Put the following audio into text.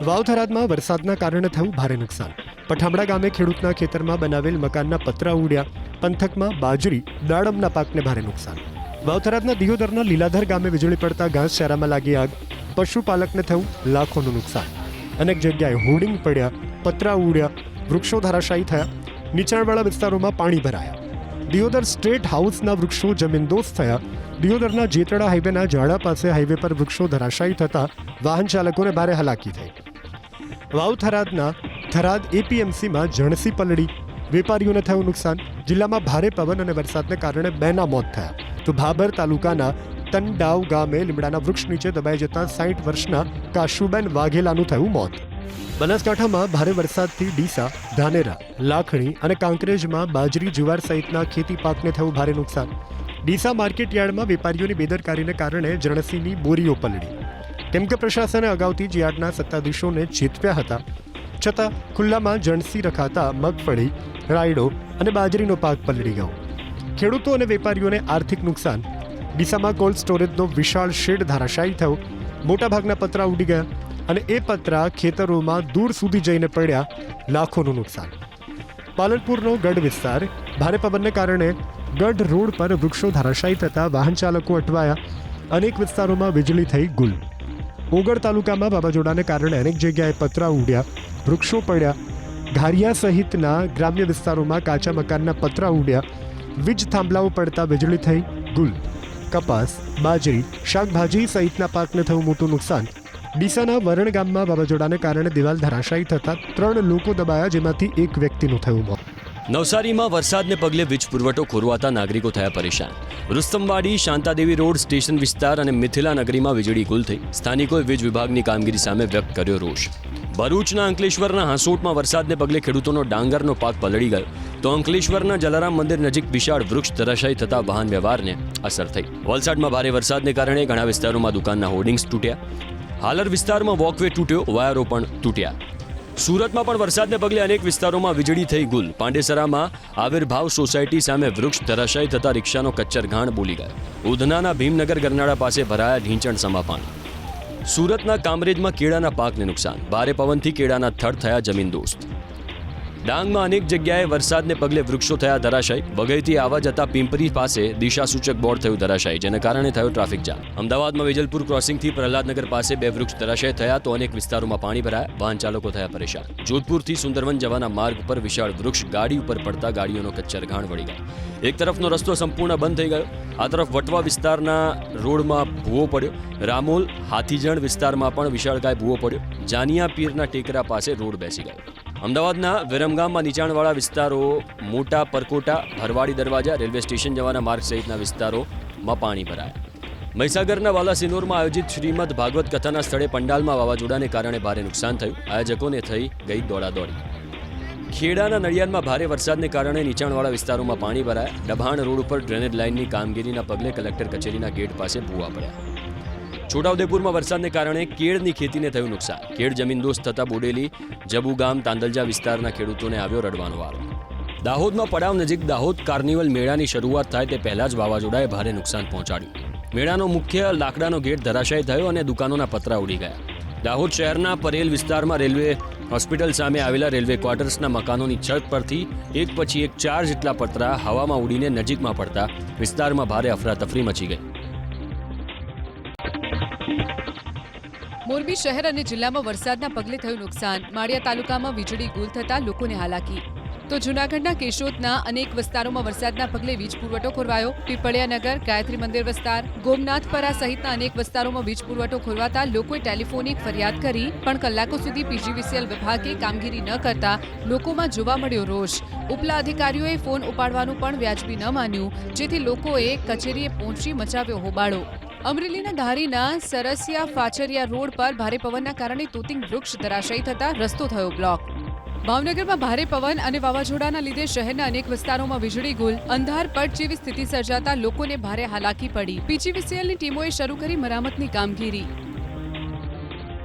વાવ-થરાદમાં વરસાદના કારણે થયું ભારે નુકસાન. પઠામડા ગામે ખેડૂતના ખેતરમાં બનાવેલ મકાનના પતરા ઉડ્યા. પંથકમાં બાજરી, દાડમના પાકને ભારે નુકસાન. વાવ-થરાદના દિયોદરના લીલાધર ગામે વીજળી પડતા ઘાસચારામાં લાગી આગ. પશુપાલકને થયું લાખોનું નુકસાન. અનેક જગ્યાએ હોર્ડિંગ પડ્યા, પતરા ઉડ્યા, વૃક્ષો ધરાશાયી થયા. નીચાણવાળા વિસ્તારોમાં પાણી ભરાયા. દિયોદર સ્ટેટ હાઉસના વૃક્ષો જમીનદોસ્ત થયા. દિયોદરના જેતડા હાઈવેના ઝાડા પાસે હાઈવે પર વૃક્ષો ધરાશાયી થતા વાહન ચાલકોને ભારે હાલાકી થઈ. વાવ-થરાદના થરાદ એપીએમસીમાં જણસી પલળી. વેપારીઓને થયું નુકસાન. જિલ્લામાં ભારે પવન અને વરસાદને કારણે 2ના મોત થયા. તો ભાભર તાલુકાના તનડાવ ગામે લીમડાના વૃક્ષ નીચે દબાઈ જતા 60 વર્ષના કાશુબેન વાઘેલાનું થયું મોત. બનાસકાંઠામાં ભારે વરસાદથી ડીસા, ધાનેરા, લાખણી અને કાંકરેજમાં બાજરી, જુવાર સહિતના ખેતી પાકને થયું ભારે નુકસાન. ડીસા માર્કેટ યાર્ડમાં વેપારીઓની બેદરકારીને કારણે જણસીની બોરીઓ પલળી. કેમ કે પ્રશાસને અગાઉથી જ યાર્ડના સત્તાધીશોને ચેતવ્યા હતા, છતાં ખુલ્લામાં જણસી રખાતા મગફળી, રાયડો અને બાજરીનો પાક પલળી ગયો. ખેડૂતો અને વેપારીઓને આર્થિક નુકસાન. ડીસામાં કોલ્ડ સ્ટોરેજનો વિશાળ શેડ ધરાશાયી થયો. મોટાભાગના પતરા ઉડી ગયા અને એ પતરા ખેતરોમાં દૂર સુધી જઈને પડ્યા. લાખોનું નુકસાન. પાલનપુરનો ગઢ વિસ્તાર. ભારે પવનને કારણે ગઢ રોડ પર વૃક્ષો ધરાશાયી થતા વાહન ચાલકો અટવાયા. અનેક વિસ્તારોમાં વીજળી થઈ ગુલ. ઓગળ તાલુકામાં વાવાઝોડાને કારણે અનેક જગ્યાએ પતરા ઉડ્યા, વૃક્ષો પડ્યા. ઘારિયા સહિતના ગ્રામ્ય વિસ્તારોમાં કાચા મકાનના પતરા ઉડ્યા. વીજ થાંભલાઓ પડતા વીજળી થઈ ગુલ. કપાસ, બાજરી, શાકભાજી સહિતના પાકને થયું મોટું નુકસાન. ડીસાના વરણ ગામમાં વાવાઝોડાને કારણે દિવાલ ધરાશાયી થતા 3 લોકો દબાયા, જેમાંથી એક વ્યક્તિનું થયું મોત. નવસારીમાં વરસાદને પગલે વીજ પુરવઠો ખોરવાતા નાગરિકો થયા પરેશાન. રુસ્તમવાડી, શાંતાદેવી રોડ, સ્ટેશન વિસ્તાર અને મિથિલા નગરીમાં વીજળી ગુલ થઈ. સ્થાનિકોએ વીજ વિભાગની કામગીરી સામે વ્યક્ત કર્યો રોષ. ભરૂચના અંકલેશ્વરના હાંસોટમાં વરસાદને પગલે ખેડૂતોનો ડાંગરનો પાક પલળી ગયો. તો અંકલેશ્વરના જલારામ મંદિર નજીક વિશાળ વૃક્ષ ધરાશાયી થતા વાહન વ્યવહારને અસર થઈ. વલસાડમાં ભારે વરસાદને કારણે ઘણા વિસ્તારોમાં દુકાનના હોર્ડિંગ્સ તૂટ્યા. હાલર વિસ્તારમાં વોકવે તૂટ્યો, વાયરો પણ તૂટ્યા. સુરતમાં પણ વરસાદને પગલે અનેક વિસ્તારોમાં વીજળી થઈ ગુલ. પાંડેસરામાં આવિર્ભાવ સોસાયટી સામે વૃક્ષ ધરાશાયી થતા રિક્ષાનો કચ્ચરઘાણ બોલી ગયો. ઉધનાના ભીમનગર ગરનાળા પાસે ભરાયા ઢીંચણસમા પાણી. સુરતના કામરેજમાં કેળાના પાકને નુકસાન. ભારે પવનથી કેળાના થડ થયા જમીનદોસ્ત. ડાંગમાં અનેક જગ્યાએ વરસાદને પગલે વૃક્ષો થયા ધરાશાયી. વઘઈથી આવવા જતા પિંપરી પાસે દિશાસૂચક બોર્ડ થયું ધરાશાયી, જેને કારણે થયો ટ્રાફિક જામ. અમદાવાદમાં વેજલપુર ક્રોસિંગથી પ્રહલાદનગર પાસે 2 વૃક્ષ ધરાશાયી થયા, તો અનેક વિસ્તારોમાં પાણી ભરાયા. વાહન ચાલકો થયા પરેશાન. જોધપુરથી સુંદરવન જવાના માર્ગ પર વિશાળ વૃક્ષ ગાડી ઉપર પડતા ગાડીઓનો કચ્ચરઘાણ વળી ગયો. એક તરફનો રસ્તો સંપૂર્ણ બંધ થઈ ગયો. આ તરફ વટવા વિસ્તારના રોડમાં ભૂવો પડ્યો. રામોલ, હાથીજણ વિસ્તારમાં પણ વિશાળકાય ભૂવો પડ્યો. જાનિયા પીરના ટેકરા પાસે રોડ બેસી ગયો. અમદાવાદના વિરમગામમાં નીચાણવાળા વિસ્તારો, મોટા પરકોટા, ભરવાડી દરવાજા, રેલવે સ્ટેશન જવાના માર્ગ સહિતના વિસ્તારોમાં પાણી ભરાયા. મહીસાગરના વાલાસિનોરમાં આયોજિત શ્રીમદ ભાગવત કથાના સ્થળે પંડાલમાં વાવાઝોડાને કારણે ભારે નુકસાન થયું. આયોજકોને થઈ ગઈ દોડાદોડી. ખેડાના નડિયાદમાં ભારે વરસાદને કારણે નીચાણવાળા વિસ્તારોમાં પાણી ભરાયા. ડભાણ રોડ ઉપર ડ્રેનેજ લાઇનની કામગીરીના પગલે કલેક્ટર કચેરીના ગેટ પાસે ભૂવા પડ્યા. છોટાઉદેપુરમાં વરસાદને કારણે કેળની ખેતીને થયું નુકસાન. કેળ જમીનદોસ્ત થતા બોડેલી, જબુ ગામ, તાંદલજા વિસ્તારના ખેડૂતોને આવ્યો રડવાનો વારો. દાહોદમાં પડાવ નજીક દાહોદ કાર્નિવલ મેળાની શરૂઆત થાય તે પહેલા જ વાવાઝોડાએ ભારે નુકસાન પહોંચાડ્યું. મેળાનો મુખ્ય લાકડાનો ગેટ ધરાશાયી થયો અને દુકાનોના પતરા ઉડી ગયા. દાહોદ શહેરના પરેલ વિસ્તારમાં રેલવે હોસ્પિટલ સામે આવેલા રેલવે ક્વાર્ટર્સના મકાનોની છત પરથી એક પછી એક 4 જેટલા પતરા હવામાં ઉડીને નજીકમાં પડતા વિસ્તારમાં ભારે અફરાતફરી મચી ગઈ. મોરબી શહેર અને જિલ્લામાં વરસાદના પગલે થયું નુકસાન. માળિયા તાલુકામાં વીજળી ગુલ થતા લોકોને હાલાકી. તો જૂનાગઢના કેશોદના અનેક વિસ્તારોમાં વરસાદના પગલે વીજ પુરવઠો ખોરવાયો. પીપળિયાનગર, ગાયત્રી મંદિર વિસ્તાર, ગોમનાથપરા સહિતના અનેક વિસ્તારોમાં વીજ પુરવઠો ખોરવાતા લોકોએ ટેલિફોનિક ફરિયાદ કરી, પણ કલાકો સુધી પીજીવીસીએલ વિભાગે કામગીરી ન કરતા લોકોમાં જોવા મળ્યો રોષ. ઉપલા અધિકારીઓએ ફોન ઉપાડવાનું પણ વ્યાજબી ન માન્યું, જેથી લોકોએ કચેરીએ પહોંચી મચાવ્યો હોબાળો. અમરેલીના ધારીના સરસિયા ફાચરિયા રોડ પર ભારે પવનના કારણે તોતિંગ વૃક્ષ ધરાશાયી થતા રસ્તો થયો બ્લોક. ભાવનગરમાં ભારે પવન અને વાવાઝોડાના લીધે શહેરના અનેક વિસ્તારોમાં વીજળી ગુલ. અંધારપટ જેવી સ્થિતિ સર્જાતા લોકોને ભારે હાલાકી પડી. પીજીવીસીએલની ટીમોએ શરૂ કરી મરામતની કામગીરી.